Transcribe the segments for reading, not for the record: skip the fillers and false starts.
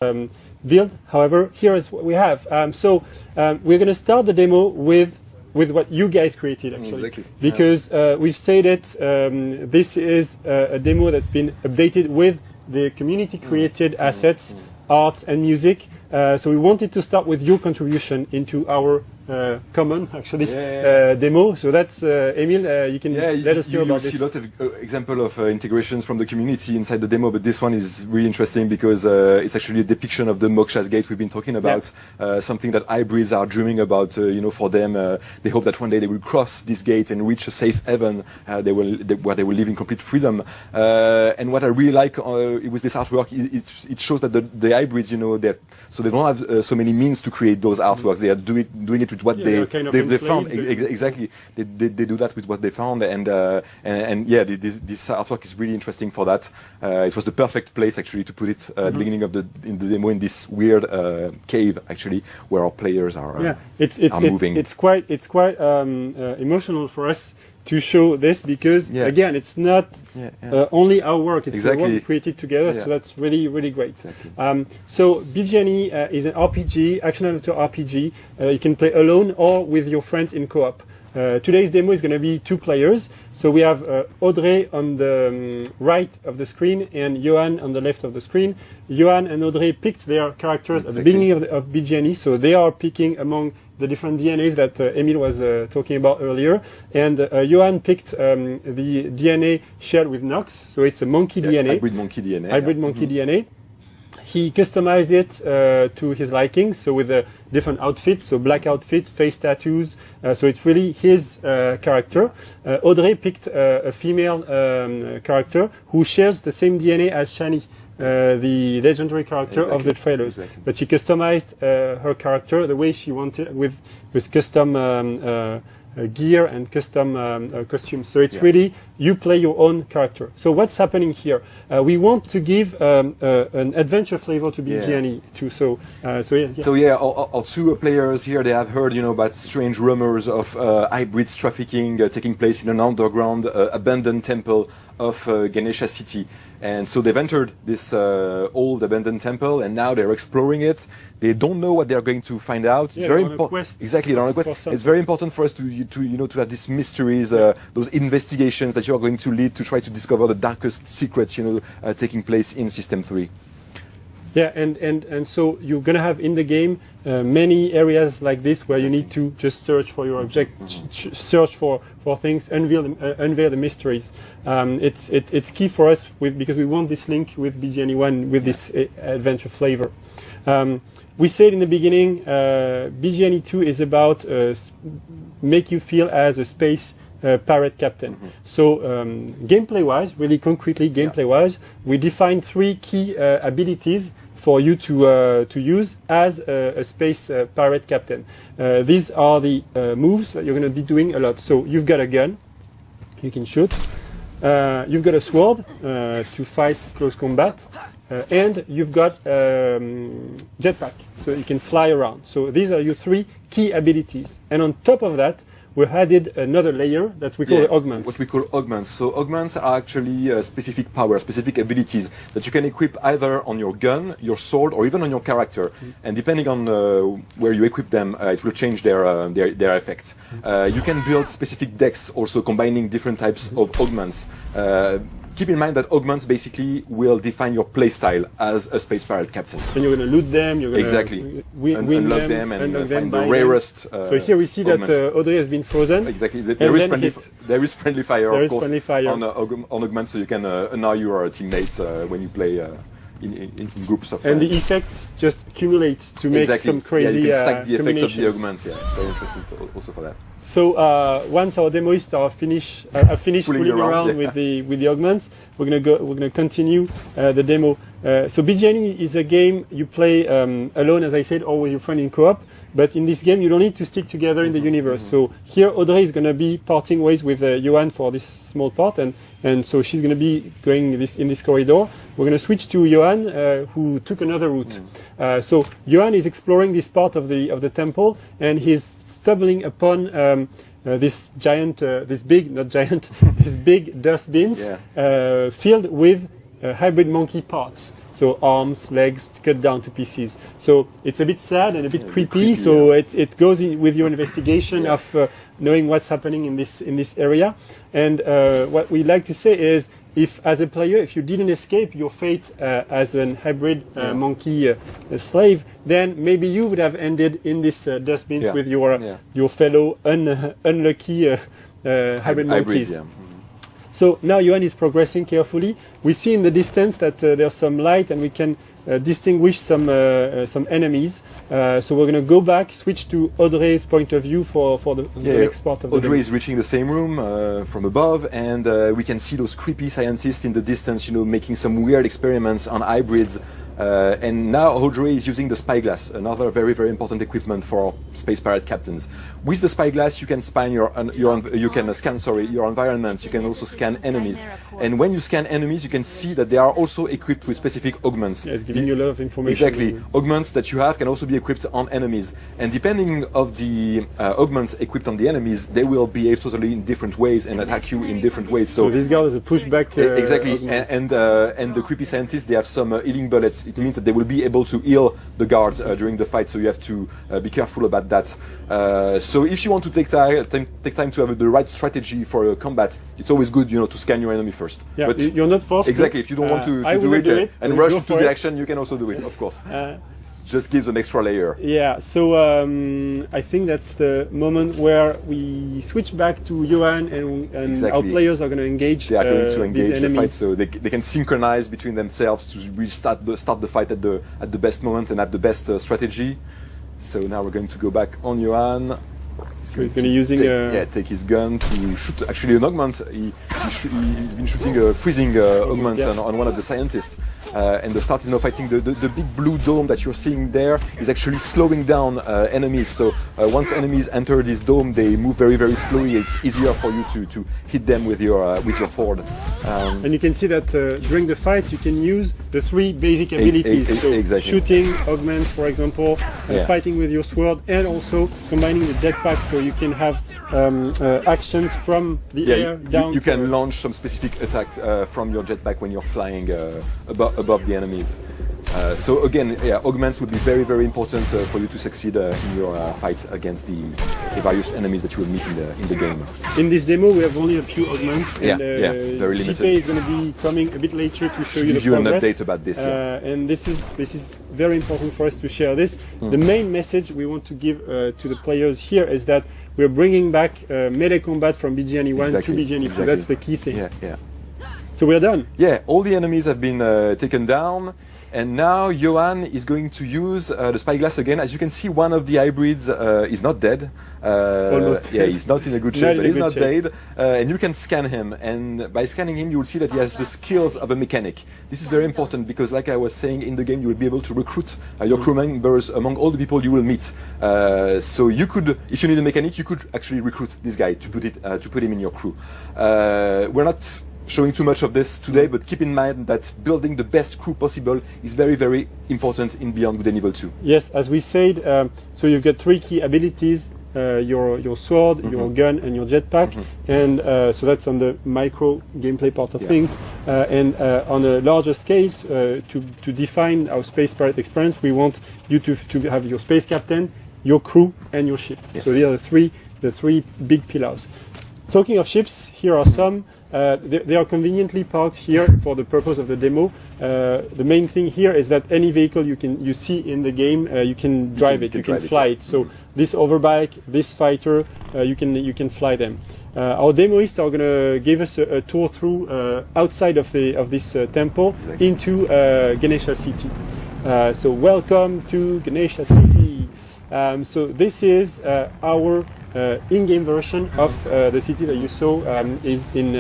build. However, here is what we have. We're going to start the demo with what you guys created, actually, because we've said it. This is a demo that's been updated with the community-created assets, art, and music. So we wanted to start with your contribution into our common, actually, demo. So that's Emil. You can let us know about this. You see a lot of example of integrations from the community inside the demo, but this one is really interesting because it's actually a depiction of the Moksha's Gate we've been talking about. Something that hybrids are dreaming about. You know, for them, they hope that one day they will cross this gate and reach a safe heaven where they will live in complete freedom. And what I really like with this artwork, it shows that the hybrids, you know, so they don't have so many means to create those artworks. They are doing it with what they found. Exactly, they do that with what they found, and yeah, this artwork is really interesting for that. It was the perfect place actually to put it at the beginning of the demo, in this weird cave actually where our players are moving. It's quite emotional for us to show this because again, it's not only our work; it's the work we created together. So that's really great. So BGNE is an RPG, action adventure RPG. You can play alone or with your friends in co-op. Today's demo is going to be 2 players. So we have Audrey on the right of the screen and Johan on the left of the screen. Johan and Audrey picked their characters at the beginning of BGNE, so they are picking among the different DNAs that Emil was talking about earlier. And Johan picked the DNA shared with Nox, so it's a monkey DNA. Hybrid monkey DNA. Hybrid monkey DNA. He customized it to his liking, so with a different outfits, so black outfit, face tattoos, so it's really his character. Audrey picked a female character who shares the same DNA as Shani, the legendary character of the trailers. But she customized her character the way she wanted, with custom gear and custom costumes. So it's really, you play your own character. So what's happening here? We want to give an adventure flavor to BGNE too. So our 2 players here, they have heard, you know, about strange rumors of hybrids trafficking taking place in an underground abandoned temple of Ganesha City. And so they've entered this old abandoned temple, and now they're exploring it. They don't know what they're going to find out. It's very important. Exactly, they're on a quest. It's very important for us to have these mysteries, those investigations that you are going to lead to try to discover the darkest secrets, you know, taking place in System 3. Yeah, and so you're going to have in the game many areas like this where you need to just search for your object, search for things, unveil the mysteries. It's key for us because we want this link with BGNE 1 with this adventure flavor. We said in the beginning, BGNE 2 is about make you feel as a space pirate captain. So gameplay-wise, really concretely gameplay-wise, we define 3 key abilities for you to use as a space pirate captain. These are the moves that you're going to be doing a lot. So you've got a gun, you can shoot. You've got a sword to fight close combat. And you've got jetpack, so you can fly around. So these are your 3 key abilities. And on top of that, we added another layer that we call augments. What we call augments. So augments are actually specific powers, specific abilities that you can equip either on your gun, your sword, or even on your character. And depending on where you equip them, it will change their effect. You can build specific decks, also combining different types of augments. Keep in mind that augments basically will define your playstyle as a space pirate captain. And you're going to loot them, you're going to unlock them and find the rarest. So here we see that Audrey has been frozen. Exactly. There is friendly fire, of course, on augments, so you can annoy your teammates when you play in groups of friends. And the effects just accumulate to make some crazy you can stack the effects of the augments. Very interesting also for that. So once our demoists are finished fooling around with the augments, we're gonna continue the demo. So BGNE is a game you play alone, as I said, or with your friend in co-op. But in this game, you don't need to stick together in the universe. So here, Audrey is going to be parting ways with Johan for this small part, and so she's going to be going in this corridor. We're going to switch to Johan, who took another route. So Johan is exploring this part of the temple, and he's stumbling upon this big dust bins filled with hybrid monkey parts. so arms, legs cut down to pieces. So it's a bit sad and a bit creepy. Creepy, so it goes in with your investigation of knowing what's happening in this area. And what we like to say is, if as a player, if you didn't escape your fate as an hybrid monkey slave, then maybe you would have ended in this dustbins with your fellow unlucky hybrid monkeys. Yeah. So now Johan is progressing carefully. We see in the distance that there's some light, and we can distinguish some enemies. So we're going to go back, switch to Audrey's point of view for the next part of the Audrey is reaching the same room from above, and we can see those creepy scientists in the distance, making some weird experiments on hybrids. And now Audrey is using the spyglass, another very, very important equipment for space pirate captains. With the spyglass, you can scan your environment. You can also scan enemies. And when you scan enemies, you can see that they are also equipped with specific augments. Yeah, it's giving you a lot of information. Exactly. Augments that you have can also be equipped on enemies. And depending of the augments equipped on the enemies, they will behave totally in different ways and attack you in different ways. So this guy has a pushback. Exactly. And the creepy scientists, they have some healing bullets. It means that they will be able to heal the guards during the fight, so you have to be careful about that. So if you want to take time to have the right strategy for combat, it's always good, to scan your enemy first. Yeah, but you're not forced. Exactly. If you don't want to do it and rush into the action, you can also do it, of course. Just gives an extra layer. Yeah, so I think that's the moment where we switch back to Johan, and our players are going to engage. They are going to engage the enemies. fight, so they can synchronize between themselves to really start the fight at the best moment and at the best strategy. So now we're going to go back on Johan. So he's going to using take his gun to shoot actually an augment. He's been shooting freezing augments on one of the scientists, and the start is now fighting the big blue dome that you're seeing there is actually slowing down enemies. So once enemies enter this dome, they move very, very slowly. It's easier for you to hit them with your sword. And you can see that during the fight you can use the three basic abilities. So exactly. Shooting augments, for example, fighting with your sword, and also combining the jetpack, so you can have actions from the air down. You can launch some specific attacks from your jetpack when you're flying above the enemies. So again, augments would be very, very important for you to succeed in your fight against the various enemies that you will meet in the game. In this demo, we have only a few augments, and very limited. JP is going to be coming a bit later to show you the progress. Give you an update about this. And this is very important for us to share this. The main message we want to give to the players here is that we're bringing back melee combat from BGNE 1 to BGNE 2. That's the key thing. So we're done. Yeah, all the enemies have been taken down. And now Johan is going to use the spyglass again. As you can see, one of the hybrids is not dead. Almost. Yeah, he's not in a good shape, but he's not dead. And you can scan him. And by scanning him, you will see that he has the skills of a mechanic. This is very important because, like I was saying, in the game, you will be able to recruit your crew members among all the people you will meet. So you could, if you need a mechanic, you could actually recruit this guy to put him in your crew. We're not showing too much of this today, but keep in mind that building the best crew possible is very, very important in Beyond Good and Evil 2. Yes, as we said, so you've got three key abilities, your sword, your gun, and your jetpack, and so that's on the micro gameplay part of things. And on a larger scale, to define our space pirate experience, we want you to have your space captain, your crew, and your ship. So these are the three big pillars. Talking of ships, here are some. They are conveniently parked here for the purpose of the demo. The main thing here is that any vehicle you see in the game, you can drive it, you can fly it. So this overbike, this fighter, you can fly them. Our demoists are going to give us a tour through outside of this temple into Ganesha City. So welcome to Ganesha City. So this is our in-game version of the city that you saw is in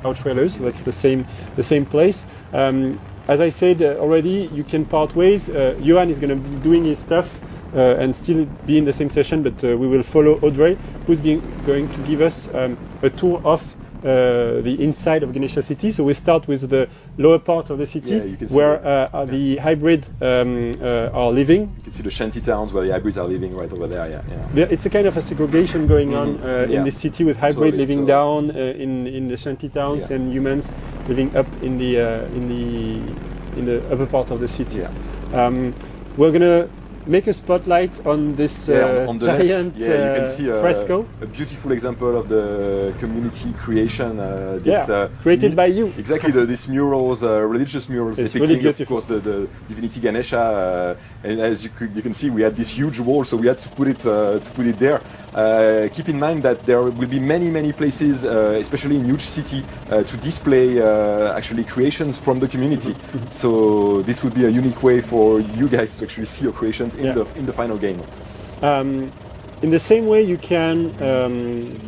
our trailers. So that's the same place. As I said already, you can part ways. Johan is going to be doing his stuff and still be in the same session, but we will follow Audrey, who's going to give us a tour of the inside of Ganesha City. So we start with the lower part of the city, where the hybrid are living. You can see the shanty towns where the hybrids are living right over there. It's a kind of a segregation going on in this city, with hybrid living down in the shanty towns and humans living up in the the upper part of the city. Yeah. We're gonna make a spotlight on this on the giant left, you can see fresco. A beautiful example of the community creation. This, created by you. Exactly, these murals, religious murals It's depicting, really of course, the divinity Ganesha. And as you can see, we had this huge wall, so we had to put it there. Keep in mind that there will be many places, especially in huge city, to display actually creations from the community. So this would be a unique way for you guys to actually see your creations in the final game. In the same way, you can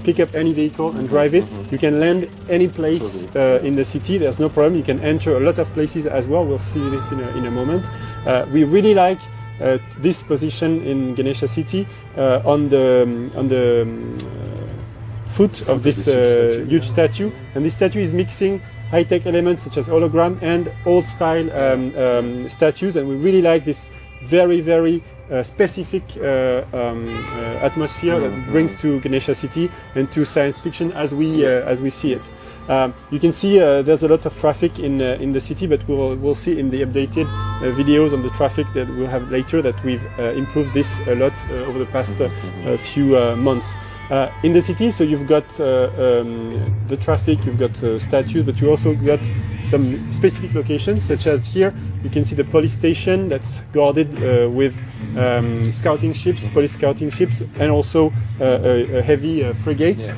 pick up any vehicle and drive it. You can land any place in the city. There's no problem. You can enter a lot of places as well. We'll see this in a moment. We really like this position in Ganesha City on the foot of this huge statue. And this statue is mixing high-tech elements such as hologram and old-style statues. And we really like this very specific atmosphere that it brings to Ganesha City and to science fiction as we see it. You can see there's a lot of traffic in the city, but we'll see in the updated videos on the traffic that we'll have later that we've improved this a lot over the past few months. In the city, so you've got the traffic, you've got statues, but you also got some specific locations, such as here, you can see the police station that's guarded with scouting ships, police scouting ships, and also a heavy frigate.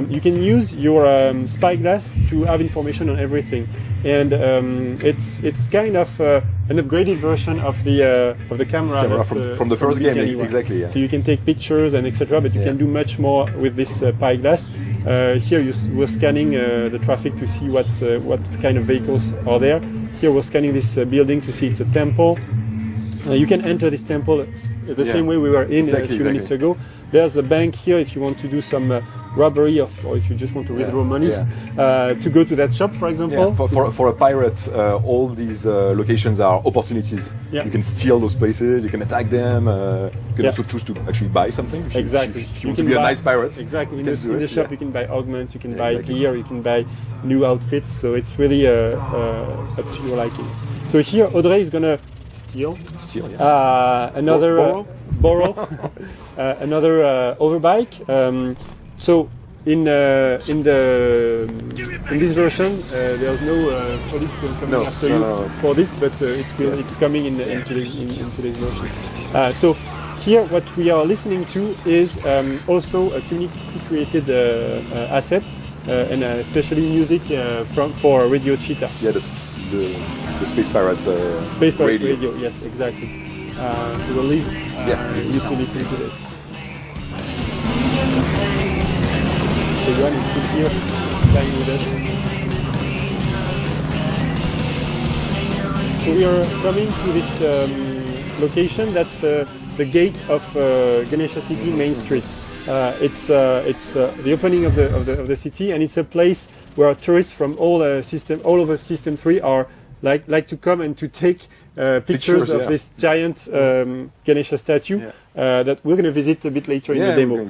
You can use your spyglass to have information on everything, and it's kind of an upgraded version of the camera from the first game, exactly. Yeah. So you can take pictures and etc. But you can do much more with this spyglass. Here we're scanning the traffic to see what kind of vehicles are there. Here we're scanning this building to see it's a temple. You can enter this temple the same way we were in a few minutes ago. There's a bank here if you want to do some robbery or if you just want to withdraw money to go to that shop, for example. For a pirate, all these locations are opportunities. You can steal those places, you can attack them, you can also choose to actually buy something. If you want to be a nice pirate. Exactly. In the shop you can buy augments, you can buy gear, you can buy new outfits, so it's really up to your liking. So here Audrey is gonna steal another borrow another overbike. So in this version, there's no police coming after you for this, but it's coming into today's version. So here, what we are listening to is also a community-created asset, and especially music for Radio Cheetah. Yeah, the Space Pirate radio. Yes, exactly. So we'll leave you to listen to this. Everyone is good here, playing with us. So we are coming to this location. That's the gate of Ganesha City Main Street. It's the opening of the city, and it's a place where tourists from all over System 3 are like to come and to take pictures of this giant Ganesha statue that we're going to visit a bit later in the demo.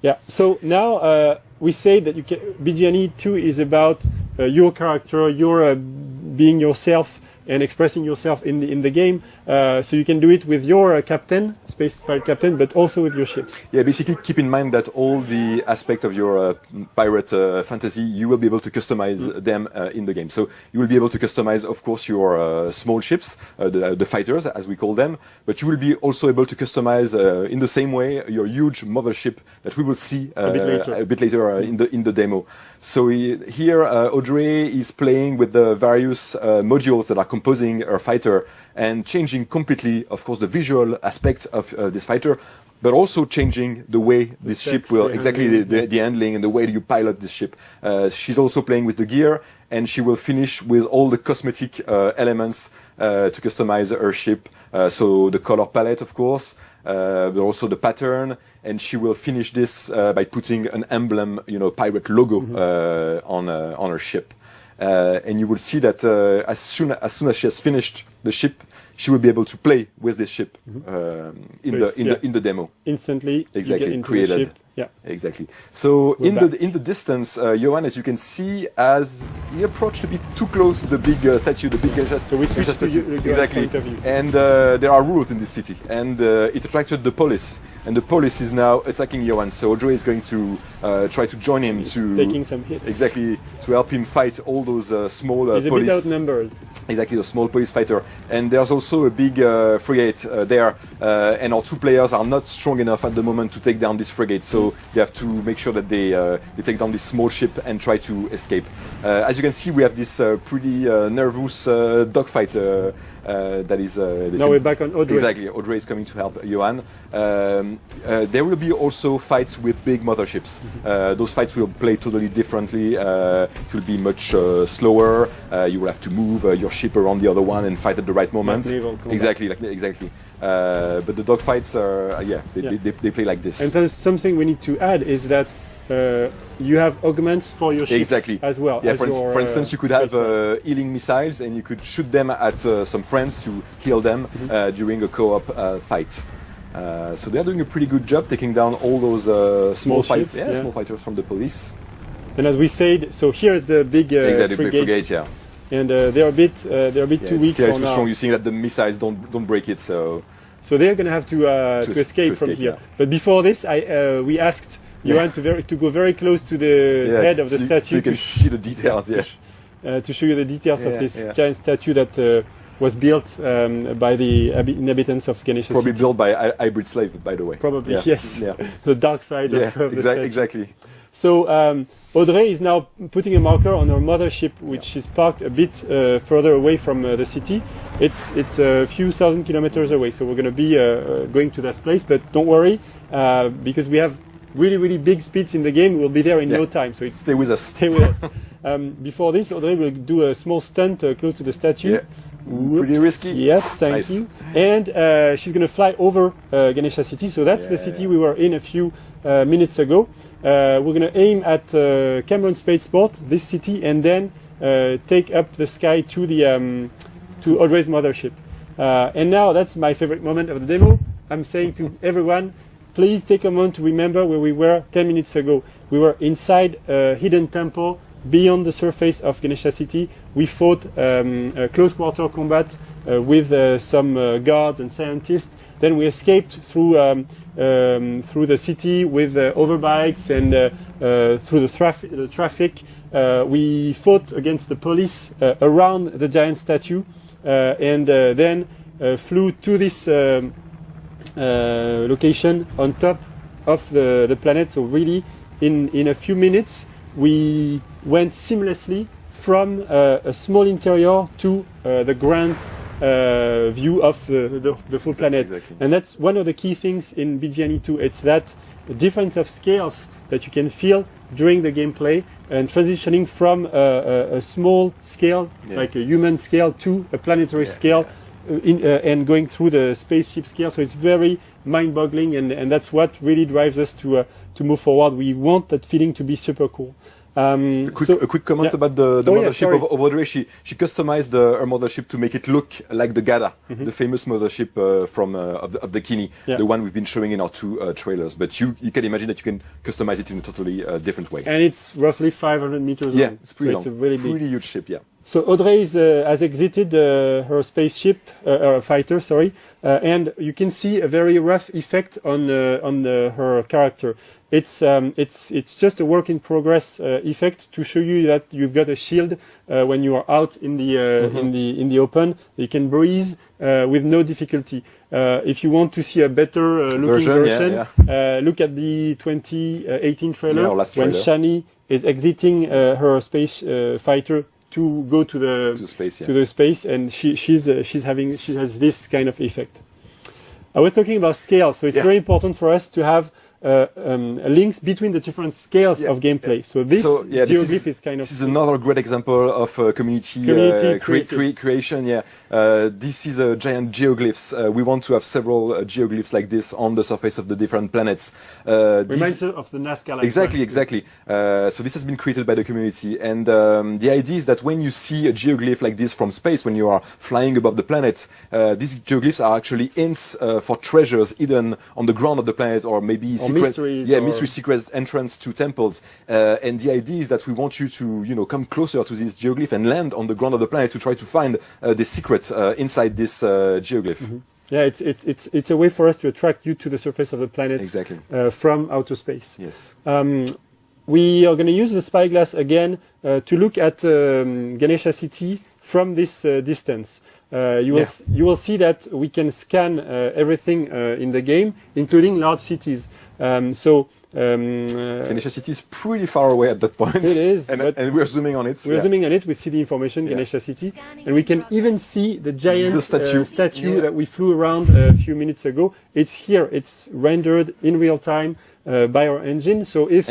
Yeah. So now we say that BGNE 2 is about your character, your being yourself and expressing yourself in the game. So you can do it with your captain, space pirate captain, but also with your ships. Yeah, basically keep in mind that all the aspect of your pirate fantasy, you will be able to customize them in the game. So you will be able to customize, of course, your small ships, the fighters, as we call them, but you will be also able to customize in the same way your huge mothership that we will see a bit later in the demo. So here, Audrey is playing with the various modules that are composing her fighter and changing completely, of course, the visual aspect of this fighter, but also changing the way this ship will, the handling and the way you pilot this ship. She's also playing with the gear, and she will finish with all the cosmetic elements to customize her ship. So the color palette, of course, but also the pattern, and she will finish this by putting an emblem, pirate logo on her ship. And you will see that as soon as she has finished the ship, she will be able to play with this ship in the demo. Instantly, exactly, you get into created. the ship. Yeah, exactly. So We're in the distance, Johan, as you can see, as he approached a bit too close to the big statue, the big Ganesha so we switched to statue. exactly. Exactly. And there are rules in this city, and it attracted the police, and the police is now attacking Johan. So Audrey is going to try to join him taking some hits. Exactly, to help him fight all those small He's police. a bit outnumbered. Exactly, a small police fighter. And there's also a big frigate there, and our two players are not strong enough at the moment to take down this frigate, so they have to make sure that they take down this small ship and try to escape. As you can see, we have this pretty nervous dogfight that is... now we're back on Audrey. Exactly, Audrey is coming to help Johan. There will be also fights with big motherships. Those fights will play totally differently. It will be much slower. You will have to move your ship around the other one and fight at the right moment. Exactly, exactly. But the dogfights are, they play like this. And there's something we need to add is that you have augments for your ships as well. Yeah, for instance, you could have healing missiles, and you could shoot them at some friends to heal them during a co-op fight. So they're doing a pretty good job taking down all those small fighters from the police. And as we said, so here is the big frigate. Yeah. And they're a bit too weak for now. Strong. You see that the missiles don't break it, so they're going to have to escape from here. Yeah. But before this, we asked Johan to go very close to the head of the statue, so you can see the details. Yeah. To show you the details of this giant statue that was built by the inhabitants of Ganesha Probably City. built by hybrid slave, by the way. Probably, yes. Yeah. The dark side of the statue. Exactly. So Audrey is now putting a marker on her mothership, which is parked a bit further away from the city. It's a few thousand kilometers away, so we're going to be going to that place. But don't worry, because we have really big speeds in the game. We'll be there in no time. So stay with us. Stay with us. Before this, Audrey will do a small stunt close to the statue. Yeah. Pretty risky. Yes, thank you. And she's going to fly over Ganesha City. So that's the city we were in a few minutes ago. We're going to aim at Cameron Spaceport, this city, and then take up the sky to the to Audrey's mothership. And now that's my favorite moment of the demo. I'm saying to everyone, please take a moment to remember where we were 10 minutes ago. We were inside a hidden temple beyond the surface of Ganesha City. We fought a close quarter combat with some guards and scientists. Then we escaped through the city with overbikes and through the traffic. We fought against the police around the giant statue, and then flew to this location on top of the planet. So really, in a few minutes, we went seamlessly from a small interior to the grand view of the full planet. Exactly. And that's one of the key things in BGNE 2. It's that difference of scales that you can feel during the gameplay, and transitioning from a small scale, like a human scale, to a planetary scale, and going through the spaceship scale. So it's very mind-boggling, and that's what really drives us to move forward. We want that feeling to be super cool. A quick comment about the mothership of Audrey. She customized her mothership to make it look like the Gada, the famous mothership of the Kini, the one we've been showing in our two trailers. But you can imagine that you can customize it in a totally different way. And it's roughly 500 meters long. Yeah, it's pretty long. It's a really big, huge ship. Yeah. So Audrey has exited her spaceship, or fighter, sorry, and you can see a very rough effect on her character. It's just a work in progress effect to show you that you've got a shield when you are out in the open. You can breathe with no difficulty. If you want to see a better looking version, look at the 2018 trailer when Shani is exiting her space fighter to go to the space, and she has this kind of effect. I was talking about scale, so it's very important for us to have links between the different scales of gameplay. So this geoglyph is kind of... This is another great example of community creation. Yeah, this is a giant geoglyphs. We want to have several geoglyphs like this on the surface of the different planets. Reminds of the Nazca. Exactly. So this has been created by the community, and the idea is that when you see a geoglyph like this from space, when you are flying above the planet, these geoglyphs are actually hints for treasures hidden on the ground of the planet, or maybe mystery secret entrance to temples. And the idea is that we want you to, come closer to this geoglyph and land on the ground of the planet to try to find the secret inside this geoglyph. Mm-hmm. Yeah, it's a way for us to attract you to the surface of the planet from outer space. Yes. We are going to use the spyglass again to look at Ganesha City from this distance. You will see that we can scan everything in the game, including large cities. Ganesha City is pretty far away at that point. It is, and we're zooming on it. We're zooming on it. We see the information, Ganesha City, and we can even see the giant statue that we flew around a few minutes ago. It's here. It's rendered in real time by our engine. So if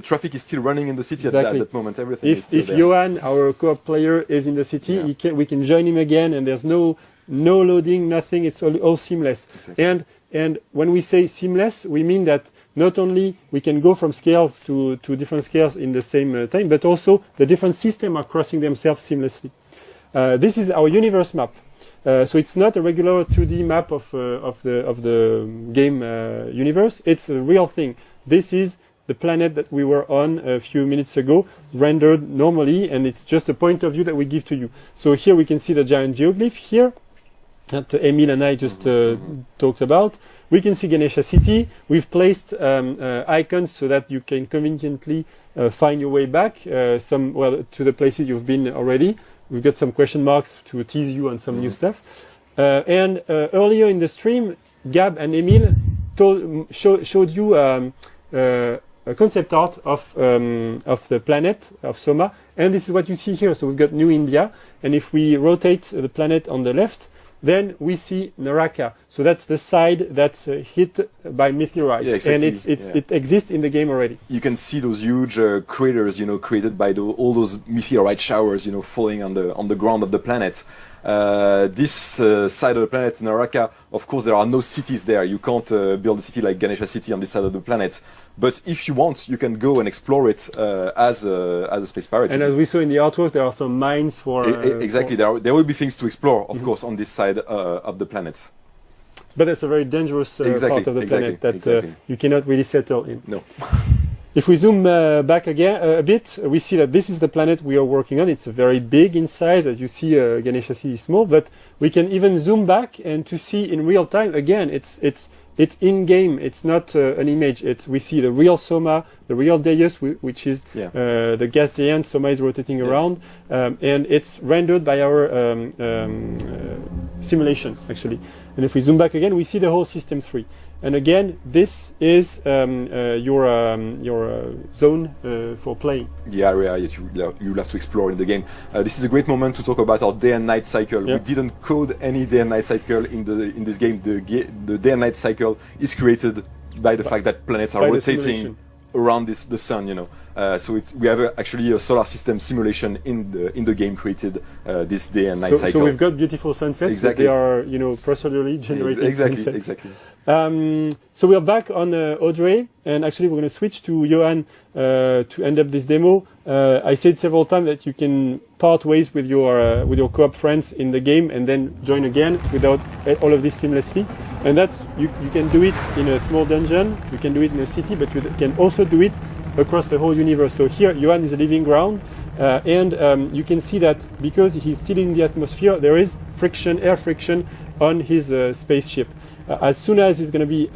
traffic is still running in the city at that moment. Everything is still there. If Johan, our co-op player, is in the city, we can join him again, and there's no loading, nothing. It's all seamless. Exactly. And when we say seamless, we mean that not only we can go from scales to different scales in the same time, but also the different systems are crossing themselves seamlessly. This is our universe map. So it's not a regular 2D map of the game universe. It's a real thing. This is the planet that we were on a few minutes ago, rendered normally, and it's just a point of view that we give to you. So here we can see the giant geoglyph here that Emil and I just talked about. We can see Ganesha City. We've placed icons so that you can conveniently find your way back to the places you've been already. We've got some question marks to tease you on some new stuff. And earlier in the stream, Gab and Emil showed you a concept art of the planet of Soma, and this is what you see here. So we've got New India, and if we rotate the planet on the left, then we see Naraka. So that's the side that's hit by meteorites, and it exists in the game already. You can see those huge craters, created by all those meteorite showers, falling on the ground of the planet. This side of the planet, Naraka, of course, there are no cities there. You can't build a city like Ganesha City on this side of the planet. But if you want, you can go and explore it as a space pirate. And as we saw in the artwork, there are some mines for... Exactly. There will be things to explore, of course, on this side of the planet. But it's a very dangerous part of the planet that you cannot really settle in. No. If we zoom back again a bit, we see that this is the planet we are working on. It's very big in size. As you see, Ganesha City is small, but we can even zoom back and to see in real time. Again, it's in game. It's not an image. We see the real Soma, the real Deus, which is the gas giant. Soma is rotating around, and it's rendered by our simulation actually. And if we zoom back again, we see the whole system 3. And again, this is your zone for playing. The area that you'll have to explore in the game. This is a great moment to talk about our day and night cycle. We didn't code any day and night cycle in this game. The day and night cycle is created by the fact that planets are rotating around the sun, so we have actually a solar system simulation in the game created this day and night cycle. So we've got beautiful sunsets. They are procedurally generated sunsets. Exactly. So we are back on Audrey, and actually we're going to switch to Johan to end up this demo. I said several times that you can part ways with your co-op friends in the game and then join again without all of this seamlessly. And that's you can do it in a small dungeon, you can do it in a city, but you can also do it across the whole universe. So here Johan is a living ground, and you can see that because he's still in the atmosphere, there is air friction on his spaceship. As soon as he's going to be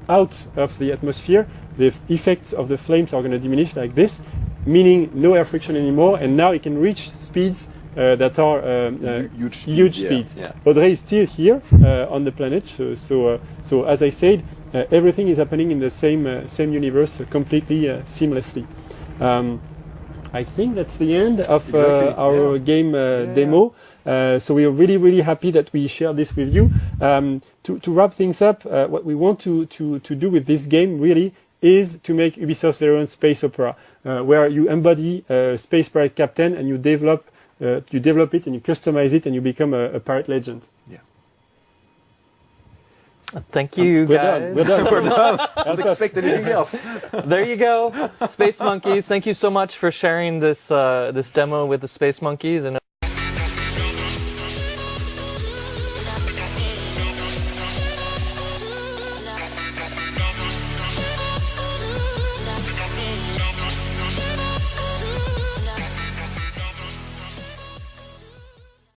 out of the atmosphere, the effects of the flames are going to diminish like this, meaning no air friction anymore, and now he can reach speeds that are huge speeds. Audrey is still here on the planet, so as I said, everything is happening in the same universe completely seamlessly. I think that's the end of our game demo. So we are really, really happy that we share this with you. To wrap things up, what we want to do with this game really is to make Ubisoft's very own space opera, where you embody a space pirate captain and you develop it and you customize it and you become a pirate legend. Yeah. Thank you, guys. We're done. We're done. Don't expect anything else. There you go, Space Monkeys. Thank you so much for sharing this this demo with the Space Monkeys. And